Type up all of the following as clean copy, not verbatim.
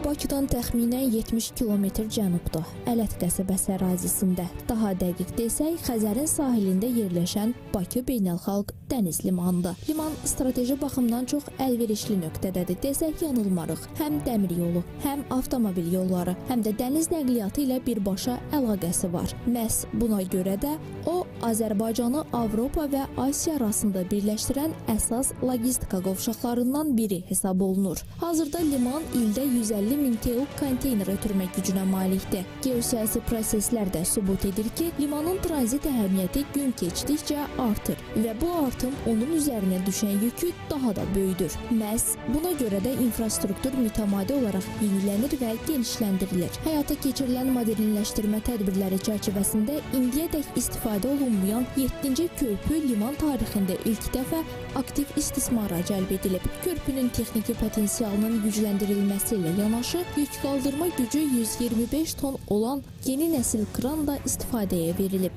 Bakıdan təxminən 70 kilometr cənubda, Ələt qəsəbəsi ərazisində, daha dəqiq desək, Xəzərin sahilində yerləşən Bakı Beynəlxalq Dəniz Limanıdır. Liman strateji baxımdan çox əlverişli nöqtədədir desək yanılmarıq. Həm dəmir yolu, həm avtomobil yolları, həm də dəniz nəqliyyatı ilə birbaşa əlaqəsi var. Məhz buna görə də o, Azərbaycanı Avropa və Asiya arasında birləşdirən əsas logistika qovşaqlarından biri hesab olunur. Hazırda liman ildə 150 min TEU konteyner ötürmək gücünə malikdir. Geosiyasi proseslər də sübut edir ki, limanın tranzit əhəmiyyəti gün keçdikcə artır və bu artım onun üzərinə düşən yükü daha da böyüdür. Məhz buna görə də infrastruktur mütəmadi olaraq yenilənir və genişləndirilir. Həyata keçirilən modernləşdirmə tədbirləri çərçivəsində indiyədək istifadə olunmayan 7-ci körpü liman tarixində ilk dəfə aktiv istismara cəlb edilib. Körpünün texniki potensialının gücləndirilməsi ilə yanaşı, yük qaldırma gücü 125 ton olan yeni nəsil kran da istifadəyə verilib.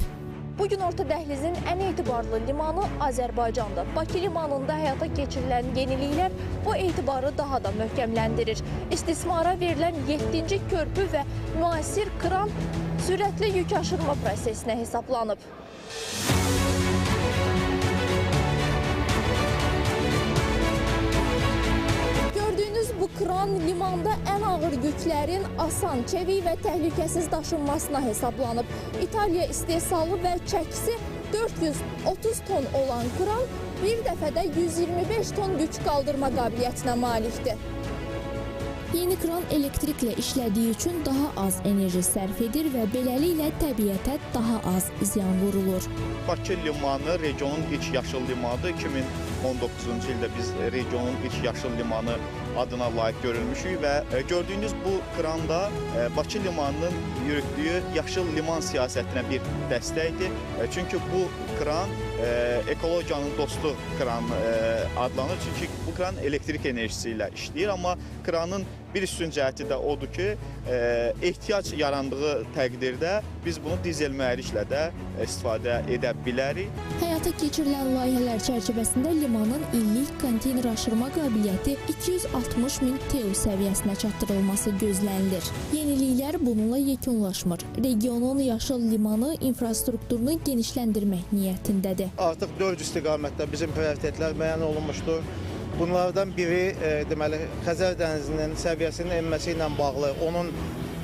Bugün Orta Dəhlizin ən etibarlı limanı Azərbaycandır. Bakı limanında həyata keçirilən yeniliklər bu etibarı daha da möhkəmləndirir. İstismara verilən 7-ci körpü və müasir kran sürətli yük aşırma prosesinə hesablanıb. Bu kran limanda ən ağır yüklərin asan, çevik və təhlükəsiz daşınmasına hesablanıb. İtaliya istehsalı və çəkisi 430 ton olan kran bir dəfədə 125 ton yük qaldırma qabiliyyətinə malikdir. Yeni kran elektriklə işlədiyi üçün daha az enerji sərf edir və beləliklə təbiətə daha az ziyan vurulur. Bakı limanı regionun ilk yaşıl limanıdır. 2019-cu ildə biz regionun ilk yaşıl limanı adına layiq görülmüşük və gördüyünüz bu kranda Bakı limanının yürütdüyü yaşıl liman siyasətinə bir dəstəkdir. Çünki bu kran ekologiyanın dostu kran adlanır. Çünki bu kran elektrik enerjisi ilə işləyir, amma kranın bir üstün cəhəti də odur ki, ehtiyac yarandığı təqdirdə biz bunu dizel mühərriklə də istifadə edə bilərik. Həyata keçirilən layihələr çərçivəsində limanın illik konteyner aşırma qabiliyyəti 260 min TEU səviyyəsinə çatdırılması gözlənilir. Yeniliklər bununla yekunlaşmır. Regionun yaşıl limanı infrastrukturunu genişləndirmək niyyətindədir. Artıq 4 istiqamətdə bizim prioritetlər müəyyən olunmuşdur. Bunlardan biri deməli Xəzər dənizinin səviyyəsinin enməsi ilə bağlı onun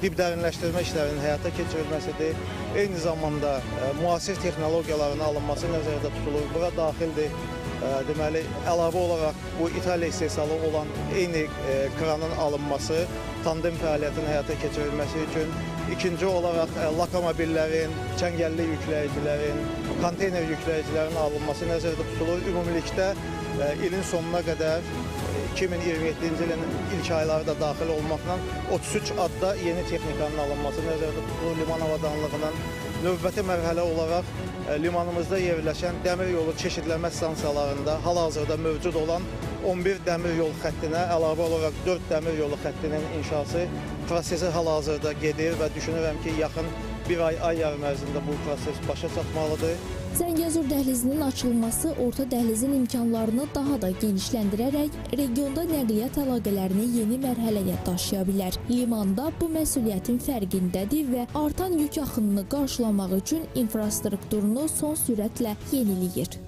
dib dərinləşdirmə işlərinin həyata keçirilməsidir. Eyni zamanda müasir texnologiyaların alınması nəzərdə tutulur. Bura daxildir deməli əlavə olaraq bu İtaliya istehsalı olan eyni kranın alınması, tandem fəaliyyətinin həyata keçirilməsi üçün. İkinci olaraq lokomobillərin, çəngəlli yükləyicilərin, konteyner yükləyicilərin alınması nəzərdə tutulur. Ümumilikdə ilin sonuna qədər 2027-ci ilin ilk ayları da daxil olmaqla 33 adda yeni texnikanın alınması nəzərdə tutulur liman avadanlığının. Növbəti mərhələ olaraq limanımızda yerləşən dəmir yolu çeşidləmə stansiyalarında hal-hazırda mövcud olan 11 dəmir yol xəttinə əlavə olaraq 4 dəmir yolu xəttinin inşası prosesi hal-hazırda gedir və düşünürəm ki, yaxın bir ay yarım ərzində bu proses başa çatmalıdır. Zəngəzur dəhlizinin açılması Orta Dəhlizin imkanlarını daha da genişləndirərək regionda nəqliyyat əlaqələrini yeni mərhələyə daşıya bilər. Limanda bu məsuliyyətin fərqindədir və artan yük axınını qarşılamaq üçün infrastrukturunu son sürətlə yeniləyir.